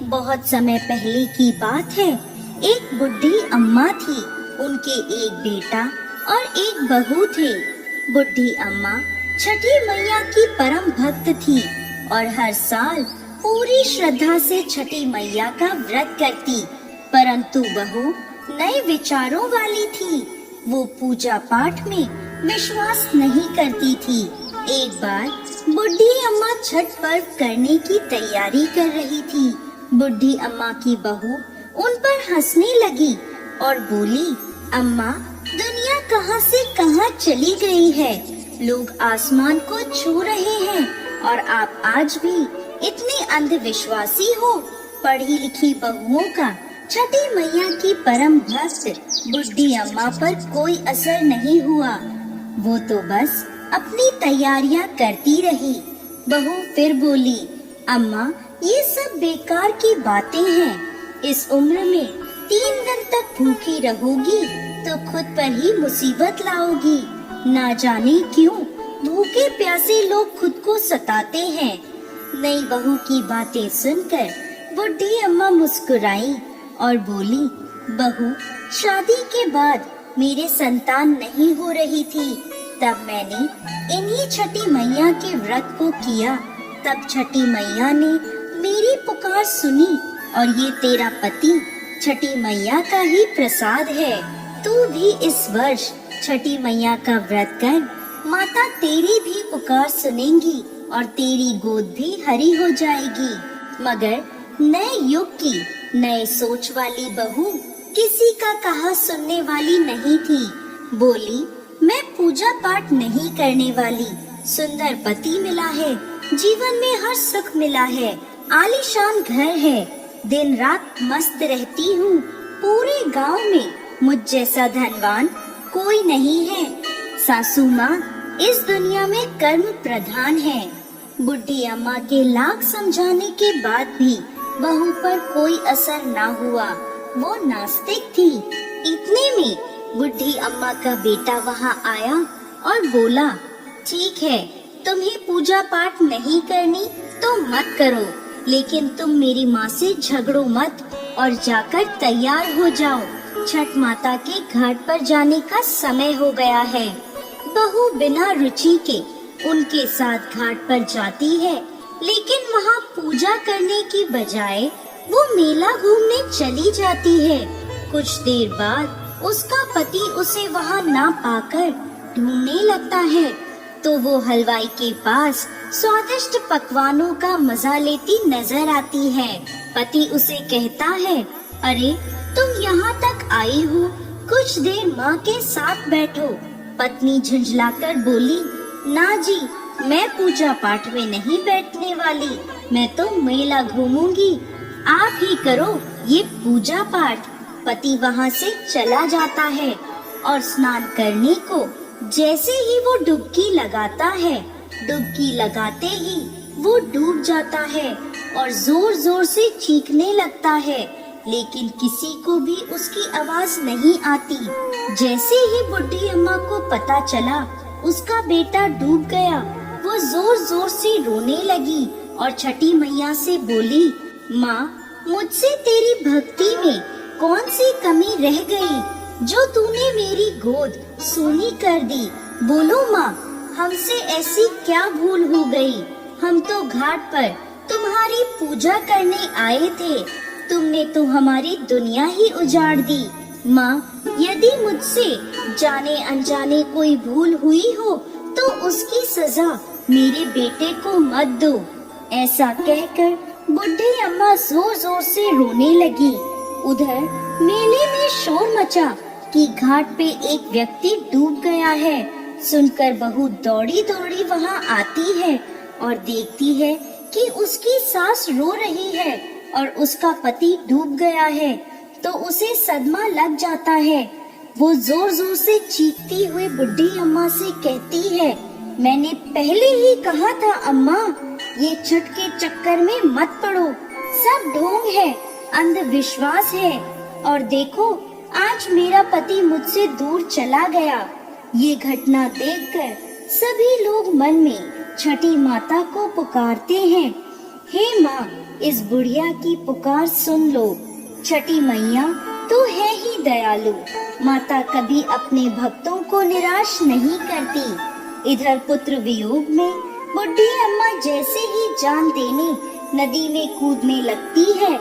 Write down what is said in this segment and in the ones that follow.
बहुत समय पहले की बात है। एक बुढ़ी अम्मा थी, उनके एक बेटा और एक बहू थे। बुढ़ी अम्मा छठी मैया की परम भक्त थी और हर साल पूरी श्रद्धा से छठी मैया का व्रत करती। परंतु बहू नए विचारों वाली थी। वो पूजा पाठ में विश्वास नहीं करती थी। एक बार बुढ़ी अम्मा छठ पर्व करने की तैयारी कर रही थी। बुढ़ी अम्मा की बहू उन पर हंसने लगी और बोली, अम्मा, दुनिया कहां से कहां चली गई है। लोग आसमान को छू रहे हैं और आप आज भी इतने अंधविश्वासी हो। पढ़ी लिखी बहुओं का छठी मैया की परम भक्त बुढ़ी अम्मा पर कोई असर नहीं हुआ। वो तो बस अपनी तैयारियां करती रही। बहू फिर बोली, अम्मा, ये सब बेकार की बातें हैं। इस उम्र में 3 दिन तक भूखी रहोगी तो खुद पर ही मुसीबत लाओगी। ना जाने क्यों भूखे प्यासे लोग खुद को सताते हैं। नई बहू की बातें सुनकर बुढ़ी अम्मा मुस्कुराई और बोली, बहू, शादी के बाद मेरे संतान नहीं हो रही थी, तब मैंने इन्हीं छठी मैया के व्रत को किया। तब छठी मैया ने मेरी पुकार सुनी और ये तेरा पति छठी मैया का ही प्रसाद है। तू भी इस वर्ष छठी मैया का व्रत कर, माता तेरी भी पुकार सुनेंगी और तेरी गोद भी हरी हो जाएगी। मगर नए युग की नए सोच वाली बहू किसी का कहा सुनने वाली नहीं थी। बोली, मैं पूजा पाठ नहीं करने वाली। सुंदर पति मिला है, जीवन में हर सुख मिला है, आलीशान घर है, दिन रात मस्त रहती हूँ। पूरे गांव में मुझ जैसा धनवान कोई नहीं है। सासू माँ इस दुनिया में कर्म प्रधान है। बुढ़ी अम्मा के लाख समझाने के बाद भी बहू पर कोई असर ना हुआ। वो नास्तिक थी। इतने में बुढ़ी अम्मा का बेटा वहाँ आया और बोला, ठीक है, तुम्हें पूजा पाठ नहीं करनी तो मत करो, लेकिन तुम मेरी माँ से झगड़ो मत और जाकर तैयार हो जाओ। छठ माता के घाट पर जाने का समय हो गया है। बहू बिना रुचि के उनके साथ घाट पर जाती है, लेकिन वहाँ पूजा करने की बजाय वो मेला घूमने चली जाती है। कुछ देर बाद उसका पति उसे वहाँ ना पाकर ढूंढने लगता है, तो वो हलवाई के पास स्वादिष्ट पकवानों का मजा लेती नजर आती है। पति उसे कहता है, अरे तुम यहाँ तक आई हो, कुछ देर माँ के साथ बैठो। पत्नी झुंझलाकर बोली, ना जी, मैं पूजा पाठ में नहीं बैठने वाली, मैं तो मेला घूमूंगी। आप ही करो ये पूजा पाठ। पति वहाँ से चला जाता है और स्नान करने को जैसे ही वो डुबकी लगाता है, डुबकी लगाते ही वो डूब जाता है और जोर जोर से चीखने लगता है, लेकिन किसी को भी उसकी आवाज नहीं आती। जैसे ही बुढ़ी अम्मा को पता चला उसका बेटा डूब गया, वो जोर जोर से रोने लगी और छठी मैया से बोली, माँ, मुझसे तेरी भक्ति में कौन सी कमी रह गई जो तूने मेरी गोद सूनी कर दी। बोलो माँ, हमसे ऐसी क्या भूल हो गई। हम तो घाट पर तुम्हारी पूजा करने आए थे, तुमने तो हमारी दुनिया ही उजाड़ दी। माँ, यदि मुझसे जाने अनजाने कोई भूल हुई हो तो उसकी सजा मेरे बेटे को मत दो। ऐसा कहकर बुढ़ी अम्मा जोर जोर से रोने लगी। उधर मेले में शोर मचा कि घाट पे एक व्यक्ति डूब गया है। सुनकर बहू दौड़ी दौड़ी वहाँ आती है और देखती है कि उसकी सास रो रही है और उसका पति डूब गया है, तो उसे सदमा लग जाता है। वो जोर जोर से चीखती हुई बुढ़ी अम्मा से कहती है, मैंने पहले ही कहा था अम्मा, ये छठ के चक्कर में मत पड़ो, सब ढोंग है, अंधविश्वास है। और देखो, आज मेरा पति मुझसे दूर चला गया। ये घटना देखकर सभी लोग मन में छठी माता को पुकारते हैं। हे माँ, इस बुढ़िया की पुकार सुन लो। छठी मैया तो है ही दयालु, माता कभी अपने भक्तों को निराश नहीं करती। इधर पुत्र वियोग में बुढ़ी अम्मा जैसे ही जान देने नदी में कूदने लगती है,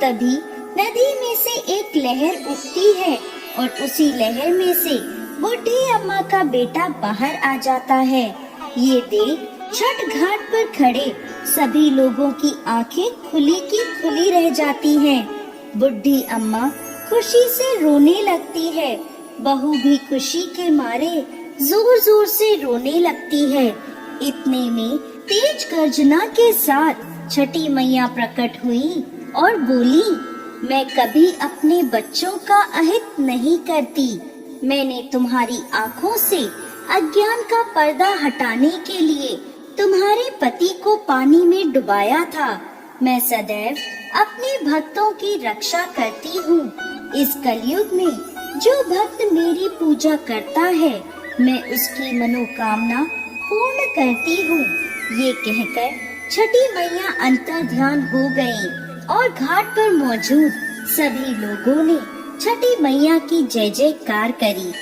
तभी नदी में से एक लहर उठती है और उसी लहर में से बुढ़ी अम्मा का बेटा बाहर आ जाता है। ये देख छठ घाट पर खड़े सभी लोगों की आंखें खुली की खुली रह जाती हैं। बुढ़ी अम्मा खुशी से रोने लगती है। बहू भी खुशी के मारे जोर जोर से रोने लगती है। इतने में तेज गर्जना के साथ छठी मैया प्रकट हुई और बोली, मैं कभी अपने बच्चों का अहित नहीं करती। मैंने तुम्हारी आँखों से अज्ञान का पर्दा हटाने के लिए तुम्हारे पति को पानी में डुबाया था। मैं सदैव अपने भक्तों की रक्षा करती हूँ। इस कलयुग में जो भक्त मेरी पूजा करता है, मैं उसकी मनोकामना पूर्ण करती हूँ। ये कहकर छठी मैया अंतर्ध्यान हो गयी और घाट पर मौजूद सभी लोगों ने छठी मैया की जय जयकार करी।